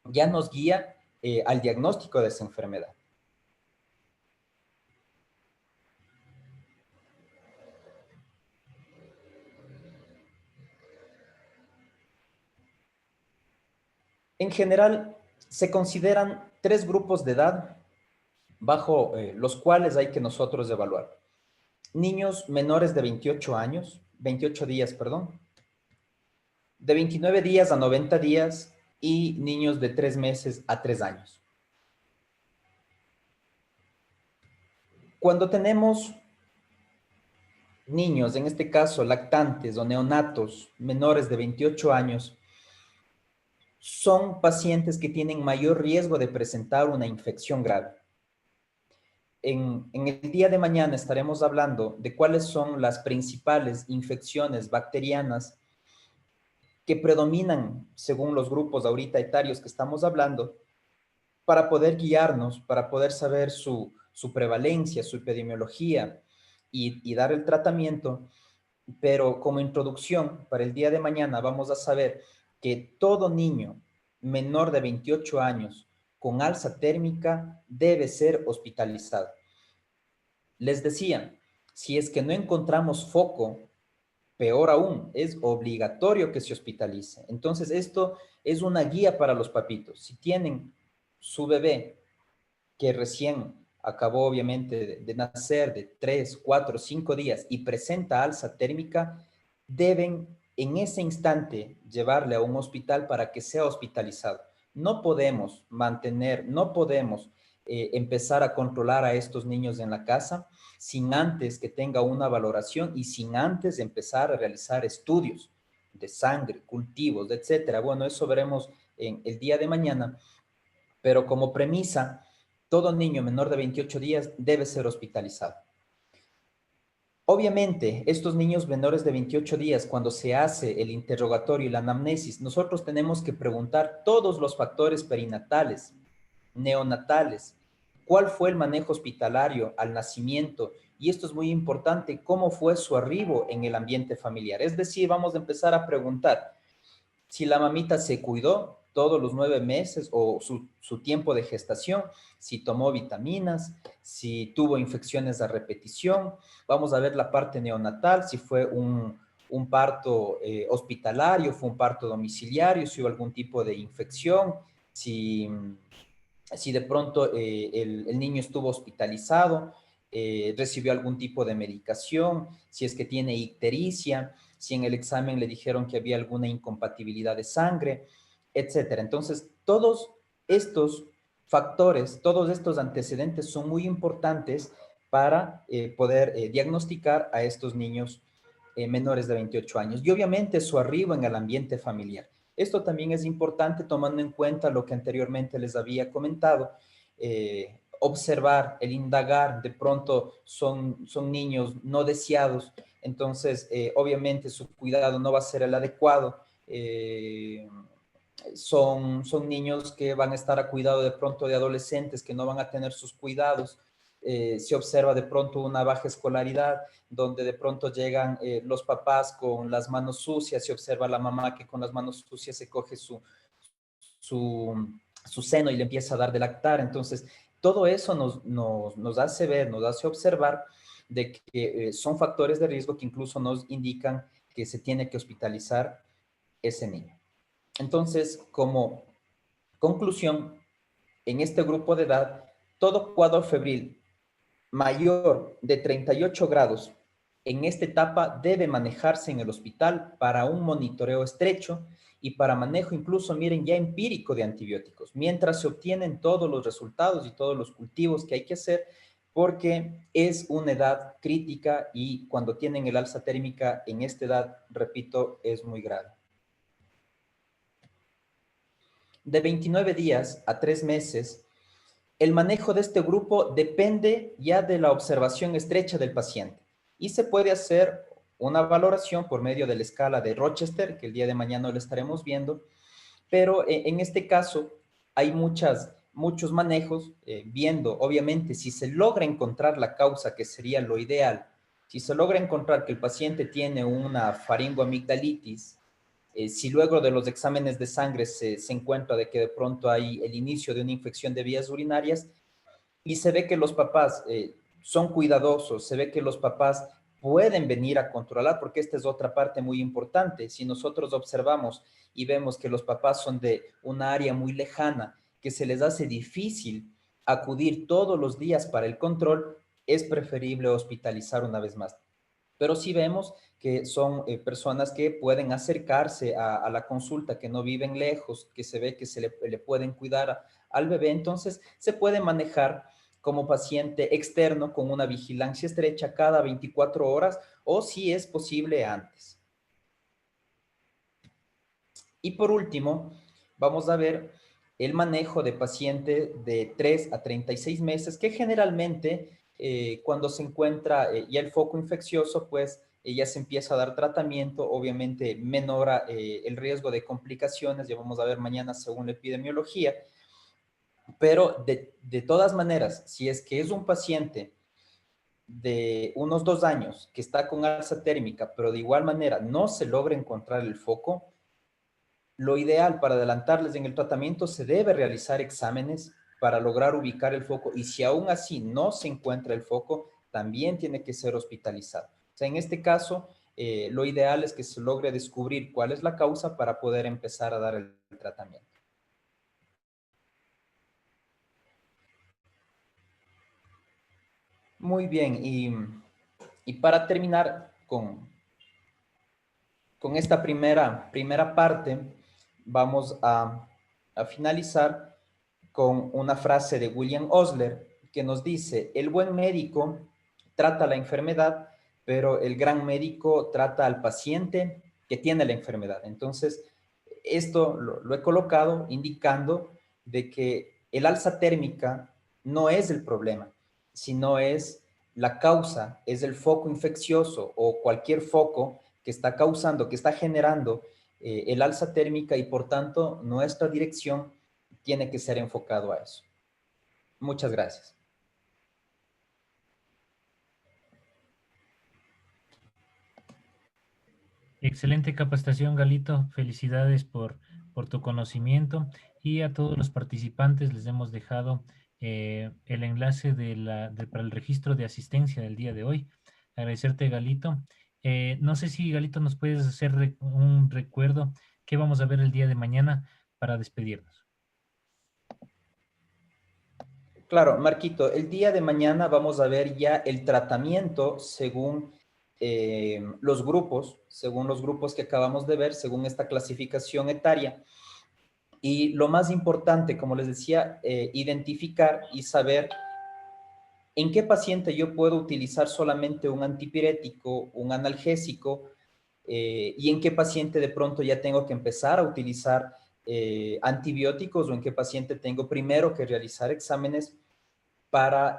ya nos guía al diagnóstico de esa enfermedad. En general, se consideran 3 grupos de edad bajo los cuales hay que nosotros evaluar. Niños menores de 28 días, perdón, de 29 días a 90 días y niños de 3 meses a 3 años. Cuando tenemos niños, en este caso lactantes o neonatos menores de 28 años, son pacientes que tienen mayor riesgo de presentar una infección grave. En el día de mañana estaremos hablando de cuáles son las principales infecciones bacterianas que predominan según los grupos ahorita etarios que estamos hablando, para poder guiarnos, para poder saber su prevalencia, su epidemiología y dar el tratamiento. Pero como introducción, para el día de mañana vamos a saber que todo niño menor de 28 años con alza térmica debe ser hospitalizado. Les decía, si es que no encontramos foco, peor aún, es obligatorio que se hospitalice. Entonces, esto es una guía para los papitos. Si tienen su bebé que recién acabó obviamente de nacer de 3, 4, 5 días y presenta alza térmica, deben en ese instante llevarle a un hospital para que sea hospitalizado. No podemos mantener, no podemos empezar a controlar a estos niños en la casa sin antes que tenga una valoración y sin antes empezar a realizar estudios de sangre, cultivos, etcétera. Bueno, eso veremos en el día de mañana, pero como premisa, todo niño menor de 28 días debe ser hospitalizado. Obviamente, estos niños menores de 28 días, cuando se hace el interrogatorio y la anamnesis, nosotros tenemos que preguntar todos los factores perinatales, neonatales, cuál fue el manejo hospitalario al nacimiento, y esto es muy importante, cómo fue su arribo en el ambiente familiar. Es decir, vamos a empezar a preguntar si la mamita se cuidó todos los 9 meses o su tiempo de gestación, si tomó vitaminas, si tuvo infecciones a repetición. Vamos a ver la parte neonatal, si fue un parto hospitalario, fue un parto domiciliario, si hubo algún tipo de infección, si de pronto el niño estuvo hospitalizado, recibió algún tipo de medicación, si es que tiene ictericia, si en el examen le dijeron que había alguna incompatibilidad de sangre, etcétera. Entonces, todos estos factores, todos estos antecedentes son muy importantes para poder diagnosticar a estos niños menores de 28 años y obviamente su arribo en el ambiente familiar. Esto también es importante tomando en cuenta lo que anteriormente les había comentado, observar, el indagar, de pronto son niños no deseados, entonces obviamente su cuidado no va a ser el adecuado, son niños que van a estar a cuidado de pronto de adolescentes que no van a tener sus cuidados. Se observa de pronto una baja escolaridad, donde de pronto llegan los papás con las manos sucias, se observa a la mamá que con las manos sucias se coge su seno y le empieza a dar de lactar. Entonces, todo eso nos hace ver, nos hace observar de que son factores de riesgo que incluso nos indican que se tiene que hospitalizar ese niño. Entonces, como conclusión, en este grupo de edad, todo cuadro febril mayor de 38 grados en esta etapa debe manejarse en el hospital para un monitoreo estrecho y para manejo incluso, miren, ya empírico de antibióticos, mientras se obtienen todos los resultados y todos los cultivos que hay que hacer, porque es una edad crítica y cuando tienen el alza térmica en esta edad, repito, es muy grave. De 29 días a 3 meses, El manejo de este grupo depende ya de la observación estrecha del paciente y se puede hacer una valoración por medio de la escala de Rochester, que el día de mañana lo estaremos viendo, pero en este caso hay muchos manejos, viendo, obviamente, si se logra encontrar la causa, que sería lo ideal, si se logra encontrar que el paciente tiene una faringoamigdalitis, si luego de los exámenes de sangre se encuentra de que de pronto hay el inicio de una infección de vías urinarias y se ve que los papás son cuidadosos, se ve que los papás pueden venir a controlar, porque esta es otra parte muy importante. Si nosotros observamos y vemos que los papás son de una área muy lejana, que se les hace difícil acudir todos los días para el control, es preferible hospitalizar una vez más. Pero sí vemos que son personas que pueden acercarse a la consulta, que no viven lejos, que se ve que le pueden cuidar al bebé, entonces se puede manejar como paciente externo con una vigilancia estrecha cada 24 horas o si es posible antes. Y por último, vamos a ver el manejo de paciente de 3 a 36 meses, que generalmente cuando se encuentra ya el foco infeccioso, pues ya se empieza a dar tratamiento, obviamente menora el riesgo de complicaciones, ya vamos a ver mañana según la epidemiología, pero de todas maneras, si es que es un paciente de unos 2 años que está con alza térmica, pero de igual manera no se logra encontrar el foco, lo ideal para adelantarles en el tratamiento se debe realizar exámenes para lograr ubicar el foco y si aún así no se encuentra el foco, también tiene que ser hospitalizado. O sea, en este caso, lo ideal es que se logre descubrir cuál es la causa para poder empezar a dar el tratamiento. Muy bien, y para terminar con esta primera parte, vamos a finalizar con una frase de William Osler que nos dice, el buen médico trata la enfermedad, pero el gran médico trata al paciente que tiene la enfermedad. Entonces, esto lo he colocado indicando de que el alza térmica no es el problema, sino es la causa, es el foco infeccioso o cualquier foco que está causando, que está generando el alza térmica y por tanto nuestra dirección tiene que ser enfocado a eso. Muchas gracias. Excelente capacitación, Galito. Felicidades por tu conocimiento. Y a todos los participantes les hemos dejado el enlace para el registro de asistencia del día de hoy. Agradecerte, Galito. No sé si, Galito, nos puedes hacer un recuerdo qué vamos a ver el día de mañana para despedirnos. Claro, Marquito, el día de mañana vamos a ver ya el tratamiento según los grupos que acabamos de ver, según esta clasificación etaria. Y lo más importante, como les decía, identificar y saber en qué paciente yo puedo utilizar solamente un antipirético, un analgésico, y en qué paciente de pronto ya tengo que empezar a utilizar antibióticos o en qué paciente tengo primero que realizar exámenes para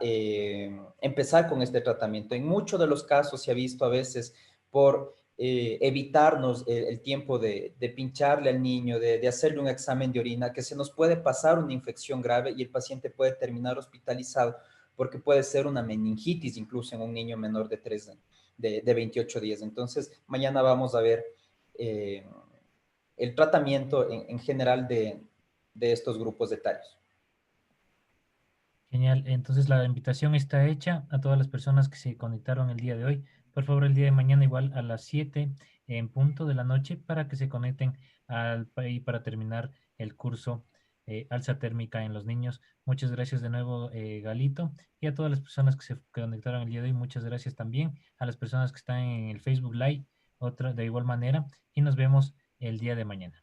empezar con este tratamiento. En muchos de los casos se ha visto a veces por evitarnos el tiempo de pincharle al niño, de hacerle un examen de orina, que se nos puede pasar una infección grave y el paciente puede terminar hospitalizado porque puede ser una meningitis incluso en un niño menor de 28 días. Entonces, mañana vamos a ver eh, el tratamiento en general de estos grupos etarios. Genial. Entonces la invitación está hecha a todas las personas que se conectaron el día de hoy. Por favor, el día de mañana igual a las 7 en punto de la noche para que se conecten y para terminar el curso alza térmica en los niños. Muchas gracias de nuevo, Galito. Y a todas las personas que se conectaron el día de hoy, muchas gracias también. A las personas que están en el Facebook Live, otra de igual manera. Y nos vemos el día de mañana.